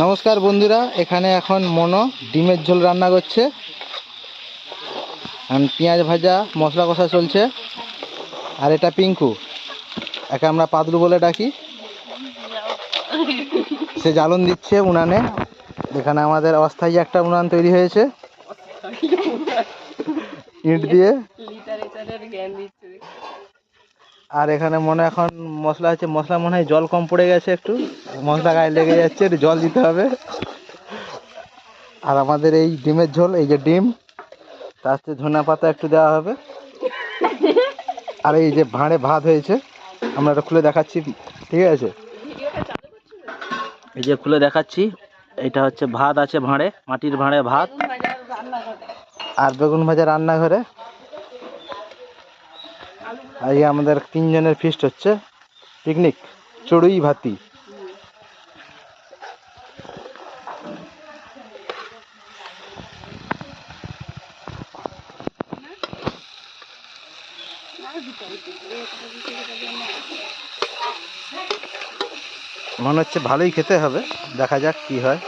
নমস্কার বন্ধুরা, এখানে এখন মনো ডিমের ঝোল রান্না করছে। পেঁয়াজ ভাজা মশলা কষা চলছে। আর এটা পিঙ্কু, একে আমরা পাদলু বলে ডাকি। সে জ্বালন দিচ্ছে উনানে। এখানে আমাদের অস্থায়ী একটা উনান তৈরি হয়েছে ইট দিয়ে। আর এখানে মনে এখন মশলা আছে, মশলা মনে হয় জল কম পড়ে গেছে, একটু মশলা গায়ে লেগে যাচ্ছে, একটু জল দিতে হবে। আর আমাদের এই ডিমের ঝোল, এই যে ডিম, তার সাথে ধনে পাতা একটু দেওয়া হবে। আর এই যে ভাঁড়ে ভাত হয়েছে, আমরা এটা খুলে দেখাচ্ছি, ঠিক আছে? এই যে খুলে দেখাচ্ছি, এটা হচ্ছে ভাত আছে ভাঁড়ে, মাটির ভাঁড়ে ভাত আর বেগুন ভাজা রান্নাঘরে। আর এই আমাদের 3 জনের ফিস্ট হচ্ছে, পিকনিক, চড়ুই ভাতি। মনে হচ্ছে ভালোই খেতে হবে, দেখা যাক কি হয়।